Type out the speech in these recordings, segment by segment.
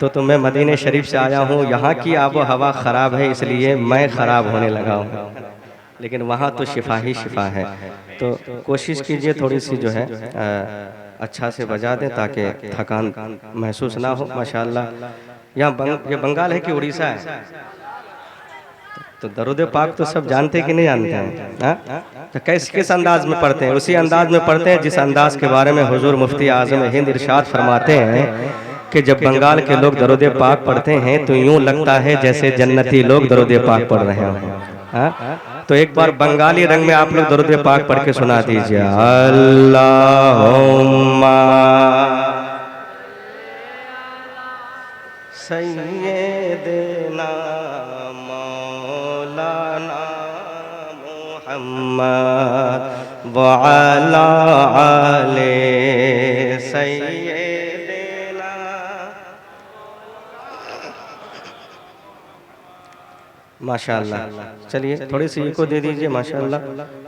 तो मैं मदीने शरीफ से आया हूँ, यहाँ की आबो हवा ख़राब है इसलिए मैं ख़राब होने लगा हूँ, लेकिन वहाँ तो शिफा ही शिफा है। तो कोशिश कीजिए थोड़ी सी जो है अच्छा से बजा दें ताकि थकान महसूस ना हो। माशाअल्लाह ये बंगाल है कि उड़ीसा है? तो दरूद पाक तो सब जानते हैं कि नहीं जानते हैं? तो किस अंदाज में पढ़ते हैं? उसी अंदाज में पढ़ते हैं जिस अंदाज के बारे में हुजूर मुफ्ती आज़म हिंद इरशाद फरमाते हैं कि जब बंगाल के लोग दरूद पाक पढ़ते हैं तो यूं लगता है जैसे जन्नती लोग दरूद पाक पढ़ रहे हैं। तो एक बार बंगाली रंग में आप लोग दरूद पाक पढ़ के सुना दीजिए। अल्लाहुम्मा सय्यिदना मौलाना मुहम्मद व अला आले सय्यिदना। माशाअल्लाह, चलिए थोड़ी सी को दे दीजिए। माशाअल्लाह,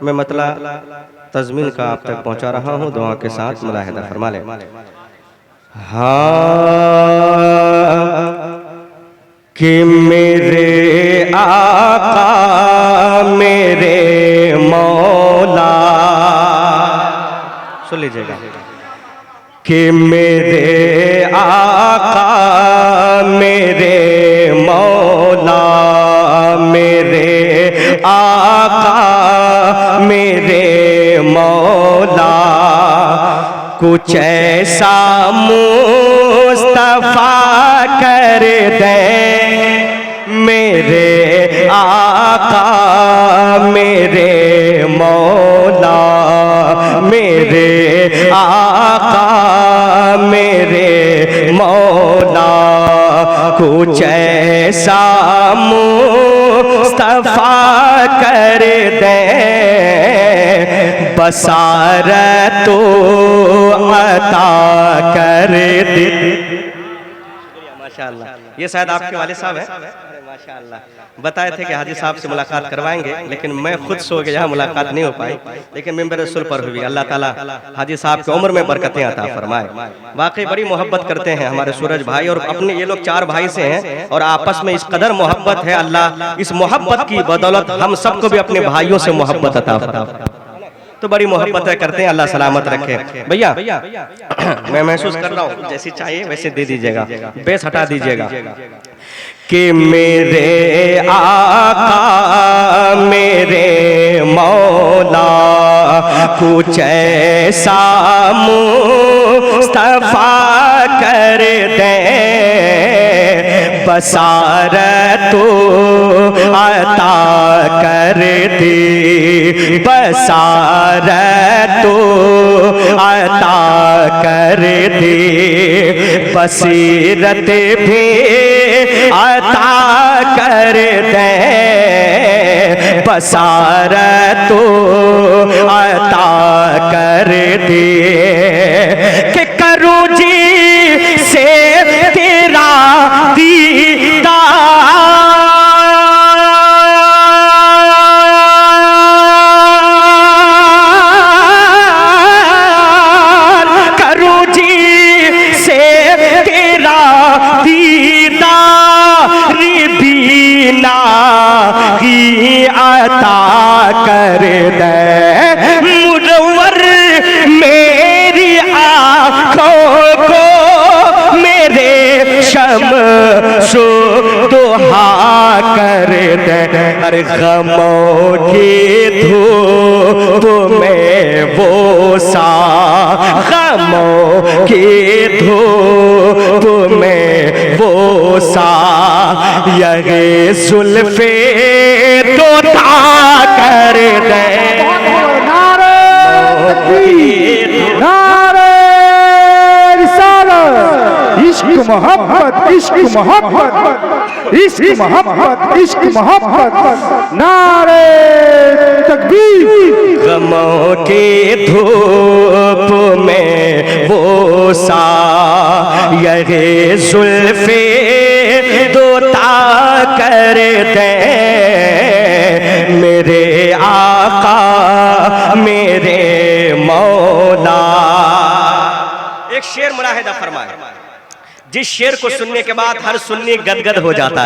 मैं मतला तज़मीन का आप तक पहुंचा रहा हूं, दुआ के साथ मुलाहिदा फरमा लें। हाँ कि मेरे आका मेरे मौला, सुन लीजिएगा, कि मेरे आका मेरे मौला, मेरे आका मेरे मौला, कुछ ऐसा मुस्तफा कर दे मेरे आका मेरे मौला, मेरे आका मेरे मौला, कुछ ऐसा मुस्तफा कर दे, बसारत तो अता कर दे। माशाअल्लाह, ये शायद आपके वाले साहब हैं। माशाअल्लाह, बताए थे कि हाजी साहब से मुलाकात करवाएंगे, लेकिन मैं खुद सो गया, मुलाकात नहीं हो पाई, लेकिन मेंबर रसूल पर हुई। अल्लाह ताला हाजी साहब की उम्र में बरकतें अता फरमाए। वाकई बड़ी मोहब्बत करते हैं हमारे सूरज भाई, और अपने ये लोग 4 भाई से हैं और आपस में इस कदर मोहब्बत है। अल्लाह इस मोहब्बत की बदौलत हम सबको भी अपने भाइयों से मोहब्बत अता फरमाए। तो बड़ी मोहब्बत करते हैं, अल्लाह सलामत रखे। भैया मैं महसूस कर रहा हूँ, जैसी चाहिए वैसे दे दीजिएगा, बेस हटा दीजिएगा। कि मेरे आका मेरे मौला, कुछ ऐसा मुस्तफा कर दे, बसारत तो अता कर दे, बसारत तो अता कर दे, बसीरत भी अता कर दे, बसारत तो अता कर दे, कि करूं जी से तेरा दीदार, करूं जी से तेरा दीदार, बीना ही अता कर दे, मुनव्वर मेरी आँखों को मेरे शम्सो दुहा कर दे, हर गमों की धूप में वो सा, गमों की धूप में वो सा, यही जुल्फे तो ता कर दे, नारे तकबीर, नारे रिसालत, इश्क मोहब्बत, इश्क मोहब्बत, इश्क मोहब्बत, इश्क मोहब्बत, नारे तकबीर। गमों की धूप में वो सा, यही जुल्फे दोता कर दे, मेरे आका मेरे मौला। एक शेर मुलाहिदा फरमाए, जिस शेर को सुनने के बाद हर सुन्नी गदगद हो जाता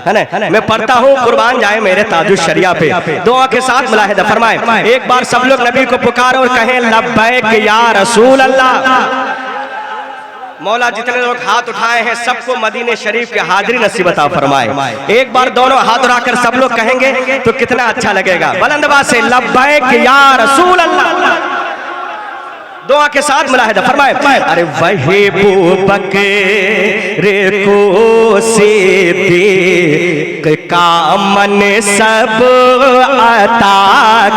है ना। मैं पढ़ता हूँ, कुर्बान जाए मेरे ताजुश शरिया पे। दुआ के साथ मुलाहिदा फरमाए, एक बार सब लोग नबी को पुकारो और कहें लब्बैक या रसूल अल्लाह। मौला जितने लोग हाथ उठाए हैं सबको मदीने शरीफ के हाजिरी नसीब अता फरमाए। एक बार दोनों हाथ उठाकर सब लोग कहेंगे तो कितना अच्छा लगेगा। बुलंद आवाज से लब्बैक या रसूल अल्लाह। दुआ के साथ मुलाहिदा फरमाए, अरे वही बूबकर को सिद्दीक का मन सब अता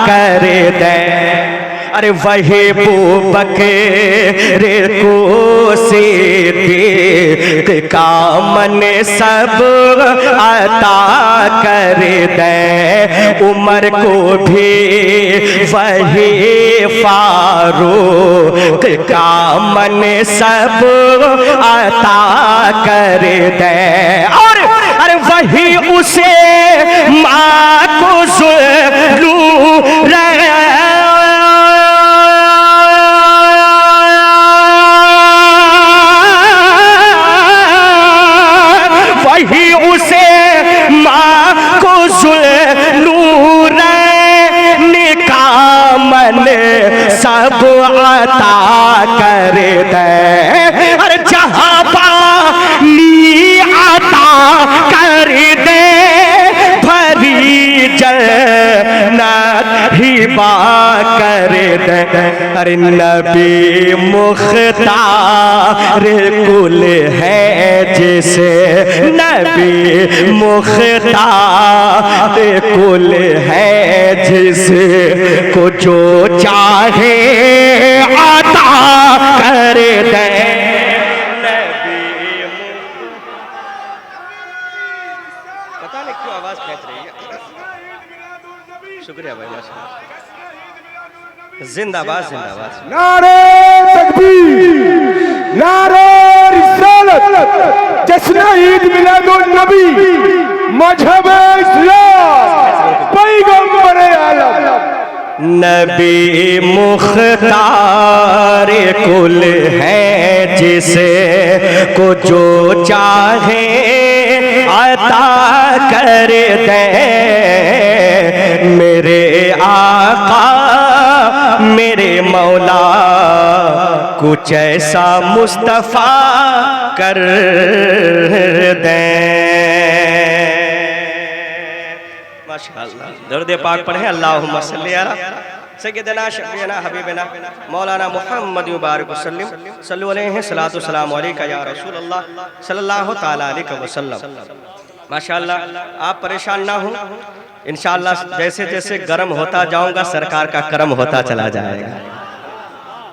कर दे। अरे वही बूबकर को सिद्दीक का मन सब अता कर दे। उमर को भी वही फारूक का मन सब अता कर दे। और अरे वही उसे माँ को सब अता कर दे। अरे जहाँ पानी अता कर दे, भरी जन्नत हिबा कर दे। अरे नबी मुख्तार कुल है जिसे, नबी मुख्तार कुल है जिसे को जो चाहे अता कर दे। पता नहीं क्यों आवाज फेंक रही है। शुक्रिया भाई, माशाअल्लाह। जिंदाबाद जिंदाबाद। नारे तकबीर, नारे रिसालत, जश्न ईद मिलादुन नबी, मजहब इस्लाम, पैगंबर आलम। नबी मुख्तार कुल है जिसे को जो चाहे अता कर दे। मेरे आका मेरे मौला कुछ ऐसा मुस्तफा कर दे। माशाअल्लाह। दर्द पाक पढ़े, अल्लाहुम्मा सल्ली अला सय्यदना शफीना हबीबना मौलाना मुहम्मद मुबारक वसल्लम सल्लु अलैहि सलातु सलाम अलैका या रसूल अल्लाह सल्लल्लाहु तआला अलैहि वसल्लम। माशाअल्लाह, आप परेशान ना हो, इंशाअल्लाह जैसे जैसे गर्म होता जाऊंगा सरकार का करम होता चला जाएगा।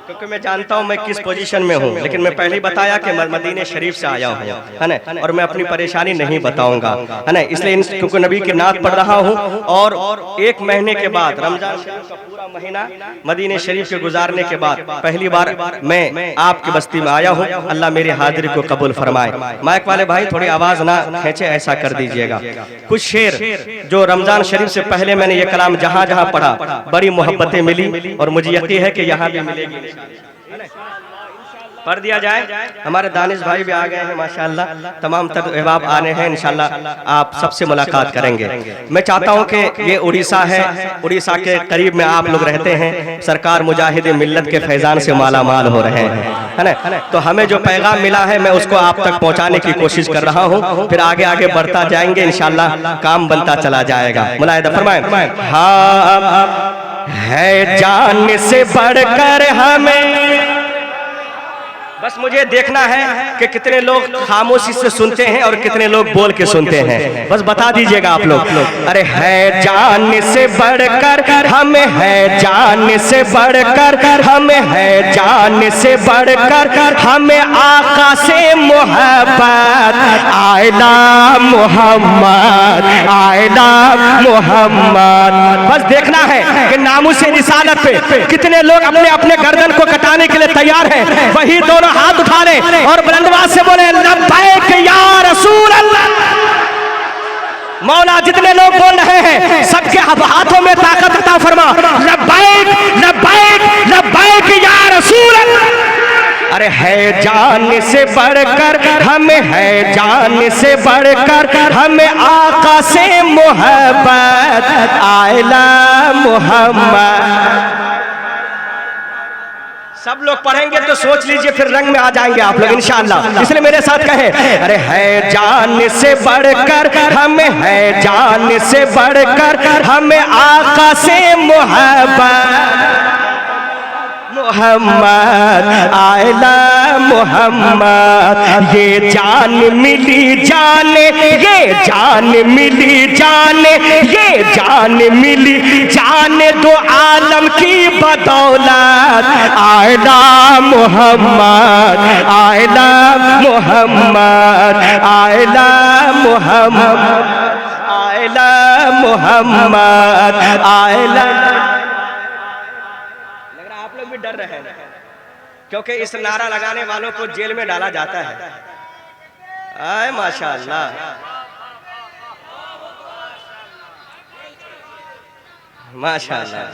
क्योंकि मैं जानता हूं मैं किस पोजीशन में हूं, लेकिन मैं पहले बताया कि मदीने शरीफ से आया हूं, है ना, और मैं अपनी परेशानी नहीं बताऊंगा, है ना, इसलिए क्योंकि नबी की नात पढ़ रहा हूं। और एक महीने के बाद रमजान शरीफ का पूरा महीना मदीने शरीफ के गुजारने के बाद पहली बार मैं आपकी बस्ती में आया हूं। अल्लाह मेरी हाजिरी को कबूल फरमाए। माइक वाले भाई थोड़ी आवाज ना खींचे, ऐसा कर दीजिएगा। कुछ शेर जो रमजान शरीफ से पहले मैंने ये कलाम जहां जहां पढ़ा बड़ी मोहब्बतें मिली और मुझे यकीन है कि यहाँ भी मिलेगी। पढ़ दिया जाए। हमारे दानिश भाई भी आ गए हैं माशाअल्लाह, तमाम तर अहबाब आने हैं, इंशाअल्लाह आप सबसे मुलाकात करेंगे। मैं चाहता हूं कि ये उड़ीसा है, उड़ीसा के करीब में आप लोग रहते हैं, सरकार मुजाहिद मिल्लत के फैजान से माला माल हो रहे हैं, है ना, तो हमें जो पैगाम मिला है मैं उसको आप तक पहुंचाने की कोशिश कर रहा हूं। फिर आगे आगे बढ़ता जाएंगे, इंशाअल्लाह काम बनता चला जाएगा। मुलाहिदा फरमाएं, हाँ है जान से बढ़कर हमें। बस मुझे देखना है कि कितने लोग खामोशी से सुनते हैं और कितने लोग बोल के सुनते हैं, बस बता दीजिएगा आप लोग। अरे है जान से बढ़कर हमें, है जान से बढ़कर हमें, है जान से बढ़कर हमें आका से मोहब्बत। आयला मोहम्मद, आयला मोहम्मद। बस देखना है कि नामुस रिसालत पे कितने लोग अपने अपने गर्दन को कटाने के लिए तैयार हैं। वही दोनों हाथ उठा ले और बुलंदआवाज से बोले लब्बैक या रसूल अल्लाह। मौला जितने लोग बोल रहे हैं सबके हाथों में ताकत अता फरमा। लब्बैक लब्बैक लब्बैक या रसूल अल्लाह। अरे है जान से बढ़कर हमें, है जान से बढ़कर हमें आका से मोहब्बत, आला मोहम्मद। सब लोग पढ़ेंगे तो सोच लीजिए फिर रंग में आ जाएंगे आप लोग इंशाअल्लाह। इसलिए मेरे साथ कहें, अरे है जान से बढ़कर हमें, है जान से बढ़कर हमें आका से मोहब्बत, मोहम्मद, आला मोहम्मद। ये जान मिली जाने, ये जान मिली जाने, ये जान मिली जाने दो आलम की बदौलत, आला मोहम्मद, आला मोहम्मद, आला मोहम्मद, आला मोहम्मद, आला। डर रहे हैं क्योंकि इस नारा लगाने वालों को जेल में डाला जाता है। आए माशाअल्लाह, माशाअल्लाह।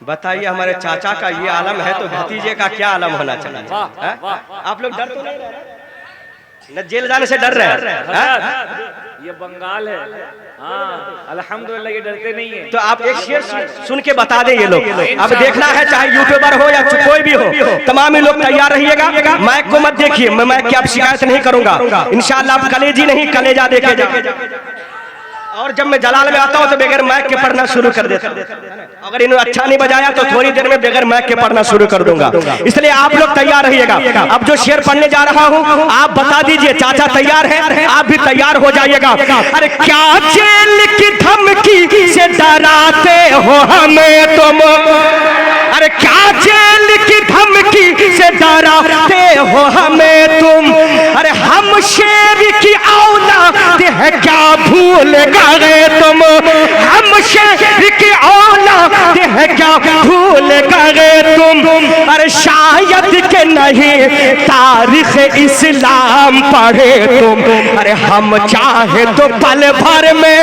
बताइए हमारे चाचा का ये आलम है तो भतीजे का क्या आलम होना चाहिए? आप लोग डर तो नहीं रहे न? जेल जाने से डर रहे हैं? ये बंगाल है, हाँ अल्हम्दुलिल्लाह ये डरते नहीं है। तो आप एक शेर सुन के बता दें ये लोग। अब देखना है चाहे यूट्यूबर हो या कोई भी हो, तमाम लोग तैयार रहिएगा। माइक को मत देखिए, मैं माइक की आप शिकायत नहीं करूंगा इंशाअल्लाह। आप कलेजी नहीं कलेजा देखे जा। और जब मैं जलाल में आता हूँ तो बगैर माइक के पढ़ना शुरू कर देता हूँ। अगर इन्होंने अच्छा नहीं बजाया तो थोड़ी देर में बगैर माइक के पढ़ना शुरू कर दूंगा। इसलिए आप लोग तैयार रहिएगा। अब जो शेर पढ़ने जा रहा हूँ आप बता दीजिए। चाचा तैयार है, आप भी तैयार हो जाइएगा। अरे क्या जेल की धमकी से डराते हो हमें तुम, अरे क्या जेल की धमकी से डराते हो हमें तुम, अरे हम शेर की औलाद है क्या भूल गए तुम, हम शेर की औलाद है क्या भूल गए तुम, अरे शायद के नहीं तारीख इस्लाम पढ़े तुम, अरे हम चाहे तो पल भर में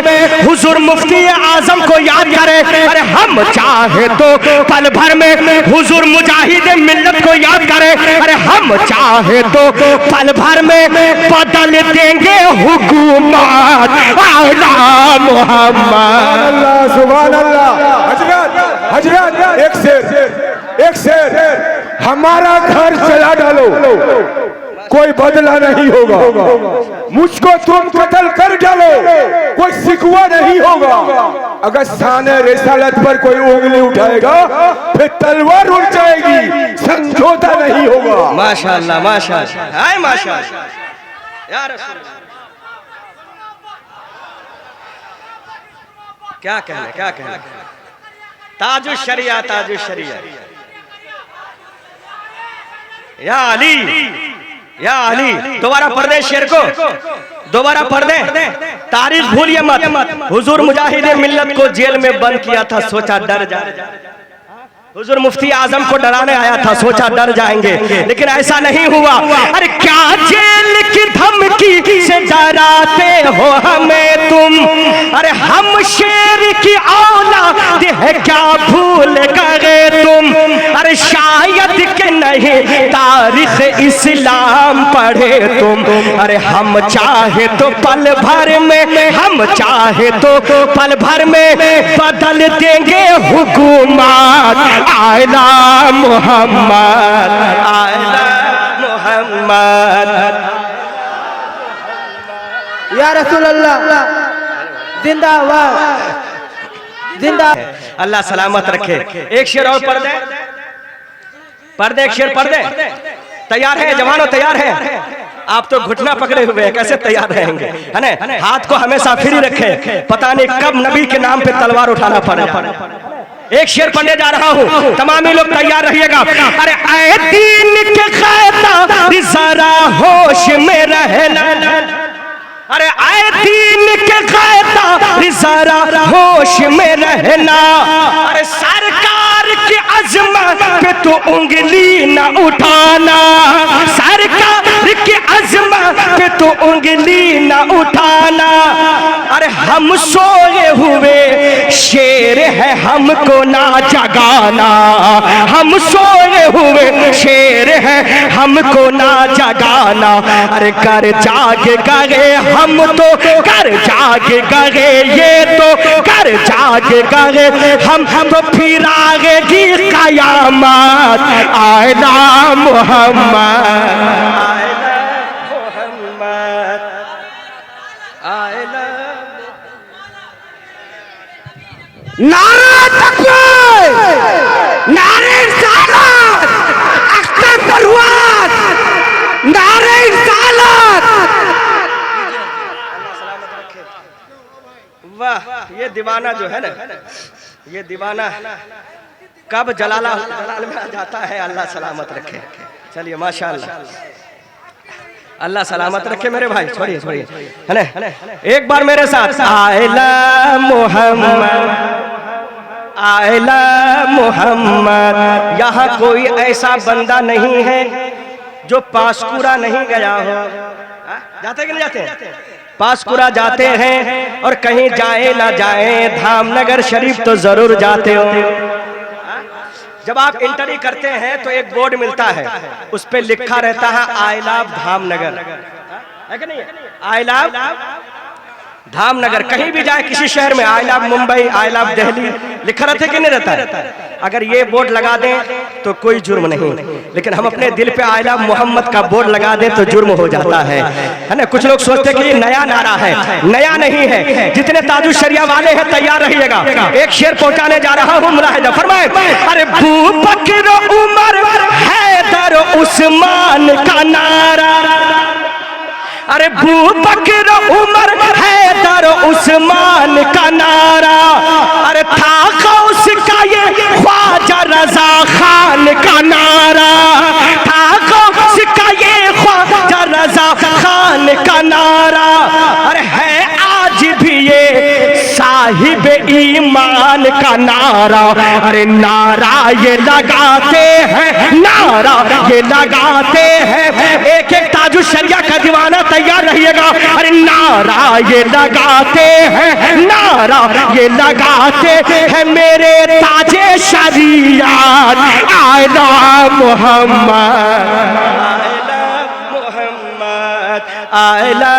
हुजूर मुफ्ती आजम को याद करें, अरे हम चाहे तो पल भर में हुजूर मुजाहिद मिल्लत को याद करें, अरे हम चाहे तो पल भर में बदल देंगे हुकूमत, आला मोहम्मद। सुभान अल्लाह। हजरत हजरत एक शेर, हमारा घर चला डालो कोई बदला नहीं होगा, मुझको तुम कत्ल कर डालो कोई सिकवा नहीं होगा, अगर शाने रिसालत पर कोई उंगली उठाएगा फिर तलवार उड़ जाएगी, समझौता नहीं होगा। माशाअल्लाह माशाअल्लाह, हाय माशाअल्लाह या रसूल। क्या कहना, क्या कहना। ताजुश शरिया, ताजुश शरिया। या अली, या अली। दोबारा पढ़ दे शेर को, दोबारा पढ़ दे। तारीख भूलिए मत। हुजूर मुजाहिद मिल्लत को जेल में बंद किया था, सोचा डर जाए। हुजूर मुफ्ती आजम को डराने आया था, सोचा डर जाएंगे, लेकिन ऐसा नहीं हुआ। अरे क्या जेल की धमकी से डराते हो हमें तुम, अरे हम शेर की औलाद है क्या भूल गए तुम, अरे शायद के नहीं तारीख इस्लाम पढ़े तुम, अरे हम चाहे तो पल भर में, हम चाहे तो पल भर में बदल देंगे हुकूमत, आला मोहम्मद, आला मोहम्मद। या रसूल अल्लाह जिंदाबाद, जिंदाबाद। अल्लाह सलामत रखे। एक शेर और पढ़ दे, पढ़ दे, एक शेर पढ़ दे। तैयार है जवानों, तैयार है? आप तो घुटना पकड़े हुए हैं, कैसे तैयार रहेंगे, है ना? हाथ को हमेशा फ्री रखें, पता नहीं कब नबी के नाम पे तलवार उठाना पड़े। एक शेर पढ़ने जा रहा हूँ, तमामी लोग तैयार रहिएगा। अरे ऐ दीन के कायदा जरा होश में रहना, अरे ऐ दीन के कायदा जरा होश में रहना, अरे सरकार की अजमत पे तो उंगली न उठाना, सरकार की अजमत पे तो उंगली न उठाना, अरे हम सोए हुए शेर है हमको ना जगाना, हम सोए हुए शेर है हमको ना जगाना, अरे कर जाग गए हम तो कर जाग गए, ये तो कर जाग गए हम तो फिर आएगी कयामत, आयला मोहम्मद आयला मोहम्मद आयला। नारा तकबीर, नारे रिसालत, अख्तर बरवात, नारे रिसालत। वाह, ये दीवाना जो है ना, ये दीवाना कब जलाल में आ जाता है, अल्लाह सलामत रखे। चलिए माशाअल्लाह, अल्लाह सलामत रखे मेरे भाई। छोड़िए छोड़िए, है ना, एक बार मेरे साथ आयला मोहम्मद आयला मोहम्मद। यहाँ कोई ऐसा बंदा नहीं है जो पासकुरा नहीं गया हो। जाते कि नहीं जाते? पासकुरा जाते हैं, और कहीं जाए ना जाए धामनगर शरीफ तो जरूर जाते हो। जब आप इंटरी करते हैं तो एक बोर्ड मिलता है, उस पे लिखा रहता है आई लव धामनगर, है कि नहीं? I love Dhamnagar. कहीं भी जाए किसी शहर में, I love Mumbai, I love Delhi लिखा रहता है कि नहीं रहता है? अगर ये बोर्ड लगा दें तो कोई जुर्म नहीं, लेकिन हम अपने दिल पे आई लव मोहम्मद का बोर्ड लगा दें तो जुर्म हो जाता है ना। कुछ लोग सोचते हैं कि ये नया नारा है, नया नहीं है। जितने ताजुश शरिया वाले हैं तैयार रहिएगा, एक शेर पहुंचाने जा रहा हूँ, मुलाहिजा फरमाए। अरे अबू बकर उमर हैदर उस्मान का नारा, अरे अबू बकर उमर हैदर उस्मान का नारा, अरे था उसका ये ख्वाजा रजा खान का नारा, था उसका ये ख्वाजा रजा खान का नारा, अरे है आज भी ये साहिब ईमान का नारा। अरे नारा ये लगाते हैं, नारा ये लगाते हैं, एक एक ताजुश शरिया का दीवाना तैयार रहिएगा। अरे नारा ये लगाते हैं, नारा ये लगाते हैं मेरे ताजे शरीयत, आयला मोहम्मद आयला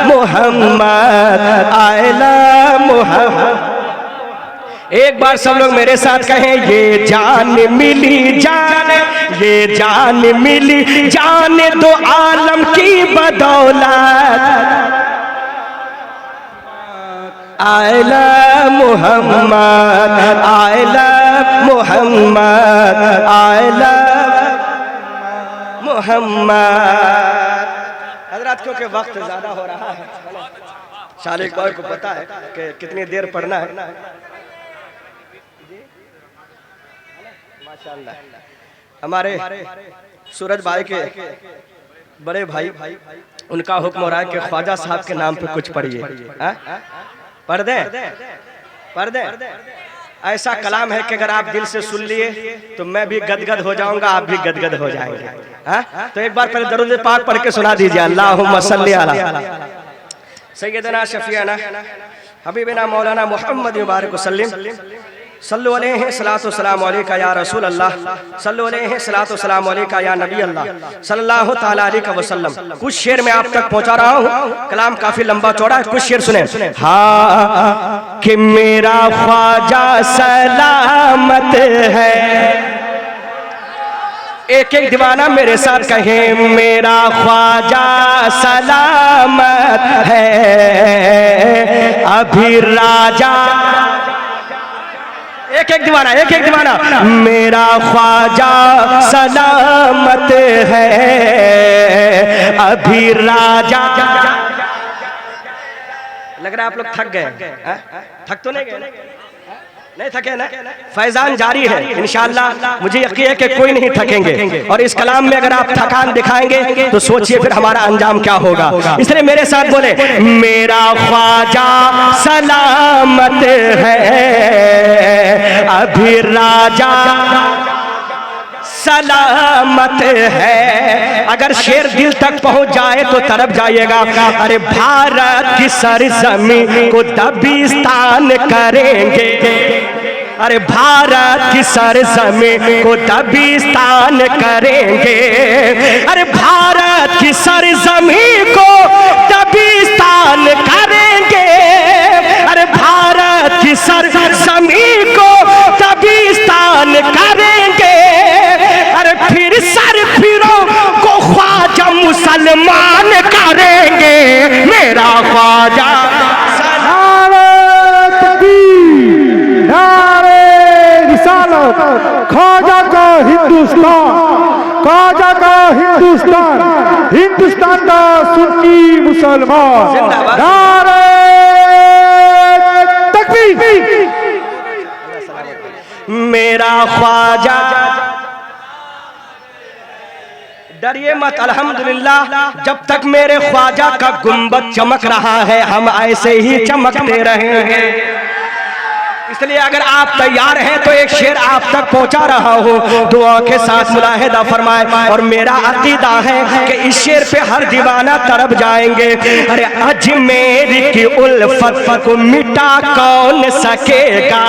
मोहम्मद आयला मोहम्मद। एक बार सब लोग मेरे साथ कहें, ये जान मिली जान, ये जान मिली जान दो आलम की बदौलत, आयला मोहम्मद आयला मोहम्मद आयला मोहम्मद। हजरत क्योंकि वक्त ज्यादा हो रहा है, शालिक भाई को पता है कि कितनी देर पढ़ना है। माशाअल्लाह, हमारे सूरज भाई के बड़े भाई, उनका हुक्म हो रहा है कि ख्वाजा साहब के नाम पे कुछ पढ़िए। पढ़ दे। ऐसा कलाम है कि अगर आप दिल से सुन लिए तो मैं भी गदगद हो जाऊंगा, आप भी गदगद हो जाएंगे। तो एक बार पहले दरूद पाक पढ़ के सुना दीजिए। अल्लाहुम्मा सल्ली अला सय्यदना शफीअना हबीबना मौलाना मुहम्मद मुबारक वसल्लम, सल्लु अलैहि सलातो वस्सलामु अलैका या रसूल अल्लाह, सल्लु अलैहि सलातो वस्सलामु अलैका या नबी अल्लाह सल्लल्लाहु तआला अलैहि वसल्लम। कुछ शेर मैं आप तक पहुंचा रहा हूँ, कलाम काफी लंबा चौड़ा है, कुछ शेर सुने। हाँ कि मेरा ख्वाजा सलामत है, एक एक दीवाना मेरे साथ कहे, मेरा ख्वाजा सलामत है, अभी राजा, एक एक दीवाना, मेरा ख्वाजा सलामत है, अभी राजा। लग रहा है आप लोग थक गए, थक तो नहीं गए? नहीं थके ना? फैजान जारी है इंशाअल्लाह, मुझे यकीन है कि कोई नहीं थकेंगे। और इस कलाम में अगर आप थकान दिखाएंगे तो सोचिए फिर हमारा अंजाम क्या होगा। इसलिए मेरे साथ बोले, मेरा ख्वाजा सलामत है, अभी राजा सलामत है। अगर शेर दिल तक पहुंच जाए तो तरफ जाइएगा। अरे भारत की सरजमीं को दबिस्तान करेंगे, अरे भारत की सरजमीं को दबिस्तान करेंगे, अरे भारत की सरजमीं को दबिस्तान करेंगे, अरे भारत की सरजमीं को दबिस्तान करेंगे, अरे फिर सर फिरो को ख्वाजा मुसलमान करेंगे, मेरा ख्वाजा। ख्वाजा का हिंदुस्तान, ख्वाजा का हिंदुस्तान, हिंदुस्तान का सुन्नी मुसलमान। नारे तकबीर। मेरा ख्वाजा, डरिए मत, अल्हम्दुलिल्लाह जब तक मेरे ख्वाजा का गुंबद चमक रहा है हम ऐसे ही चमकते रहेंगे। इसलिए अगर आप तैयार हैं तो एक शेर आप तक पहुंचा रहा हूं, दुआ के साथ मुलाहिदा फरमाए। और मेरा अकीदा है कि इस शेर पे हर दीवाना तरफ जाएंगे। अरे अजमेर की उल्फत को मिटा कौन सकेगा,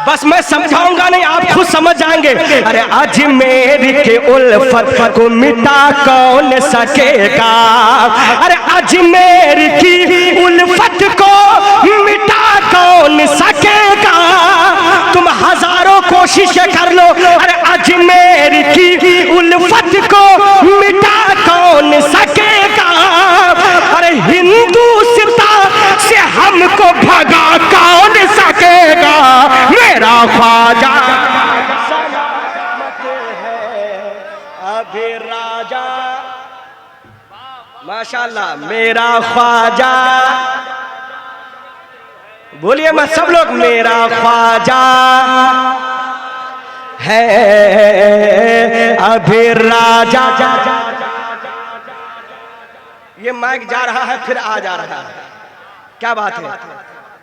बस मैं समझाऊंगा नहीं, आप खुद समझ जाएंगे। अरे अजमेर के उल्फत को मिटा कौन सकेगा, अरे अजमेर की उल्फत को मिटा कौन सकेगा, तुम हजारों कोशिशें कर लो, अरे अजमेर की उल्फत को मिटा कौन सकेगा, अरे हिंदुस्तान से हमको भगा कौन सकेगा, मेरा ख्वाजा सलामत है अभी राजा। माशाल्लाह, मेरा ख्वाजा, बोलिए मत सब लोग, मेरा ख्वाजा है अभी राजा। ये माइक जा रहा है फिर आ जा रहा है, क्या बात है,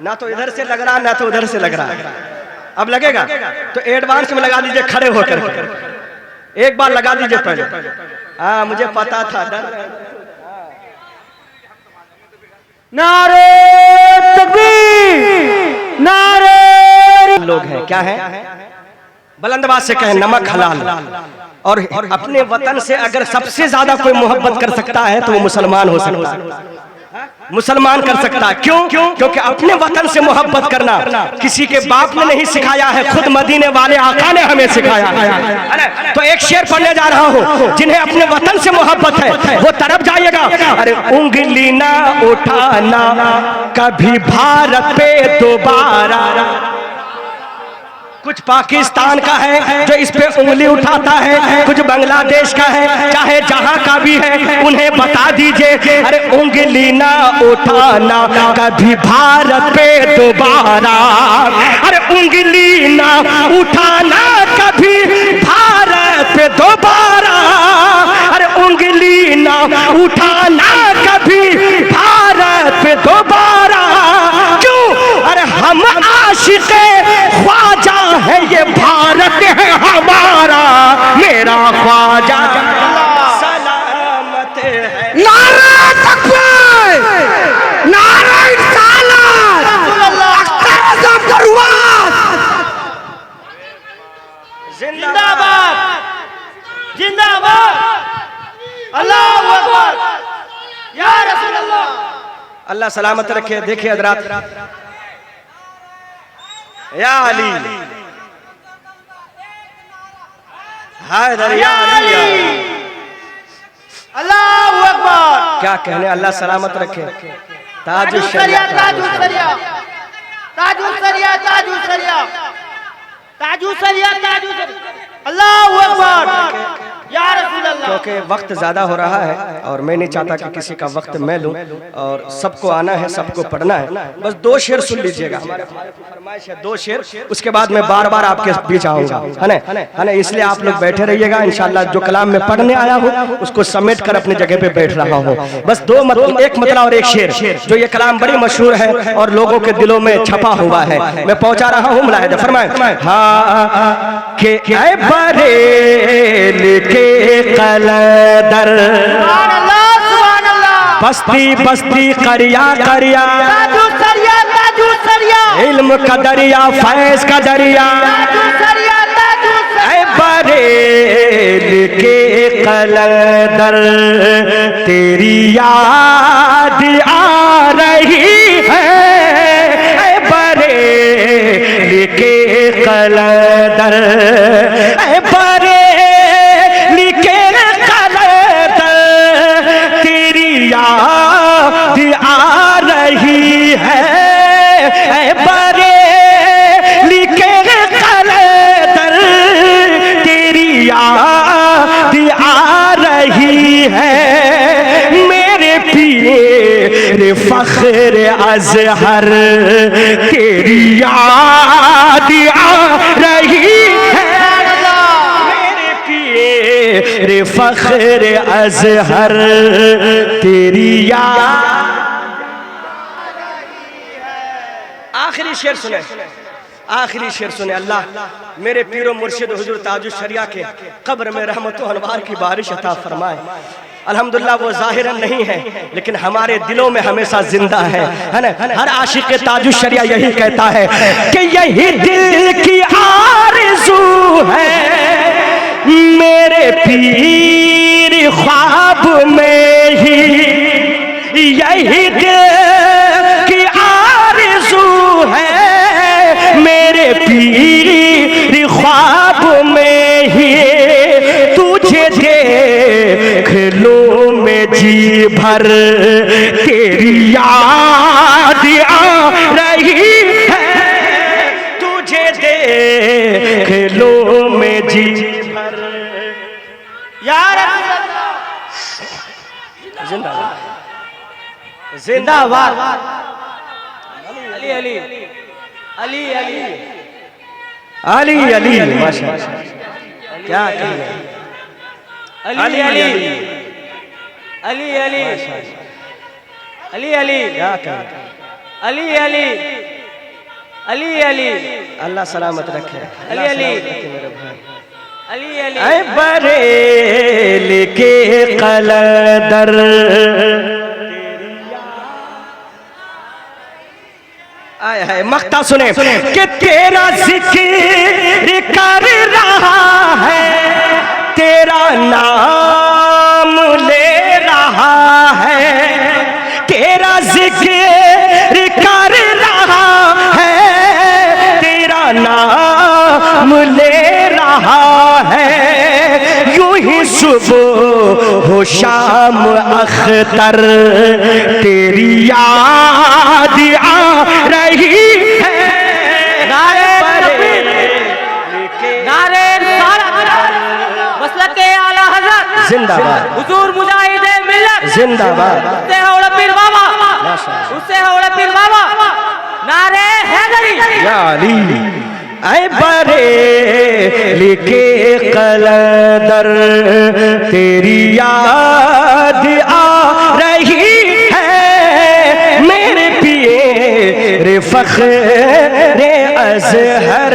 ना तो इधर से लग रहा ना तो उधर से लग रहा है। अब लगेगा तो एडवांस में लगा दीजिए खड़े होकर, एक बार लगा दीजिए पहले। हाँ मुझे पता था, नारे तकबीर, नारे। लोग हैं क्या है, बुलंदबाज से कहें नमक हलाल। और अपने वतन से अगर सबसे ज्यादा कोई मोहब्बत कर सकता है तो वो मुसलमान हो सकता है, मुसलमान कर सकता है। क्यों? क्योंकि अपने वतन से मोहब्बत करना किसी के बाप ने नहीं सिखाया है, खुद मदीने वाले आका ने हमें सिखाया है। तो एक शेर पढ़ने जा रहा हूँ, जिन्हें अपने वतन से मोहब्बत है वो तरफ जाइएगा। अरे उंगली ना उठाना कभी भारत पे दोबारा, कुछ पाकिस्तान का है जो इस पे उंगली उठाता है, कुछ बांग्लादेश का है, चाहे जहां का भी है उन्हें बता दीजिए। अरे उंगली ना उठाना कभी भारत पे दोबारा, अरे उंगली ना उठाना कभी भारत पे दोबारा, अरे उंगली ना उठाना कभी भारत पे दोबारा। क्यों? अरे हम आशिक़े ख्वाजा है, ये भारत है हमारा, मेरा ख्वाजा सलामत है। नारा तकबीर, नारा रिसालत, अख्तर आज़म दरवाज़, जिंदाबाद, जिंदाबाद, अल्लाहू अकबर, या रसूल अल्लाह। अल्लाह सलामत रखे। देखिए हज़रात, या अली हैदर, या अली, अल्लाहू अकबर। क्या कहने, अल्लाह सलामत रखे। ताजुल सरिया, शरिया, ताजुल सरिया, ताजुल सरिया, ताजुल सरिया, ताजुल सरिया, ताजुल सरिया, अल्लाहू अकबर, या रसूल अल्लाह। क्योंकि वक्त ज़्यादा हो रहा है और मैं नहीं चाहता कि किसी का वक्त मैं लूं, और सबको आना है, सबको पढ़ना है। बस दो शेर सुन लीजिएगा, हमारे फरमाइश है दो शेर, उसके बाद मैं बार बार आपके बीच आऊँगा, है ना। इसलिए आप लोग बैठे रहिएगा, इंशाल्लाह जो कलाम मैं पढ़ने आया हूँ उसको समेट कर अपनी जगह पे बैठ रहा हूँ। बस दो मतलब, एक मतला और एक शेर, जो ये कलाम बड़ी मशहूर है और लोगों के दिलों में छपा हुआ है, मैं पहुँचा रहा हूँ। मुलाहिदा फरमाएं। हाँ कि ऐ बरेल के कलदर, सुभान अल्लाह, बस्ती बस्ती करिया करिया, ताजू सरिया, ताजू सरिया, इल्म का दरिया, फैज का दरिया, ताजू सरिया, ताजू ऐ बरेल के कलदर, तेरी याद आ रही है, ऐ बरेल के कलदर, ऐ बरेल के कलदर, तेरी याद आ रही है, ऐ बरेल के कलदर, तेरी याद आ रही है, मेरे पीर फख्र अज़हर, तेरी याद आ रही है, मेरे पीर फख्र अज़हर, तेरी याद। आखिरी शेर सुने, आखिरी शेर सुने। अल्लाह मेरे पीरो मुर्शिद हुजूर ताजुल शरिया के कब्र में रहमत व अनवार की बारिश अता फरमाए। अल्हम्दुलिल्लाह वो ज़ाहिरन नहीं है लेकिन हमारे दिलों में हमेशा जिंदा है ना। हर आशिक ताजुल शरिया यही कहता है कि यही दिल की आरज़ू है, मेरे पीर ख्वाब में ही, यही दिल की आरज़ू है, मेरे पीर ख्वाब में ही, तुझे देख लो मैं जी भर, तेरी याद आ रही है, तुझे देख लो मैं जी भर। यार जिंदाबाद जिंदाबाद। अली अली अली अली अली अली माशाअल्लाह, क्या कहिए, अली अली अली अली अली अली क्या कहिए, अली अली अली अली अल्लाह सलामत रखे, अली अली मेरे भाई। अली अली ऐ बरेल के कलदर, आय है मख्ता सुने कि तेरा जिक्र कर रहा है, तेरा नाम ले रहा है, तेरा जिक्र कर रहा है, तेरा नाम ले रहा है, यूं ही सुबह हो शाम अख्तर, तेरी याद आ रही है, नारे तकबीर, नारे मसलक के आला हज़रत जिंदाबाद, हुजूर मुजाहिद मिल्लत जिंदाबाद, उससे हौला पीर बाबा, उससे हौला पीर बाबा, नारे हैदरी या अली। ऐ बरेल के कलदर, तेरी याद आ रही है, मेरे पीर फख्र अज़हर।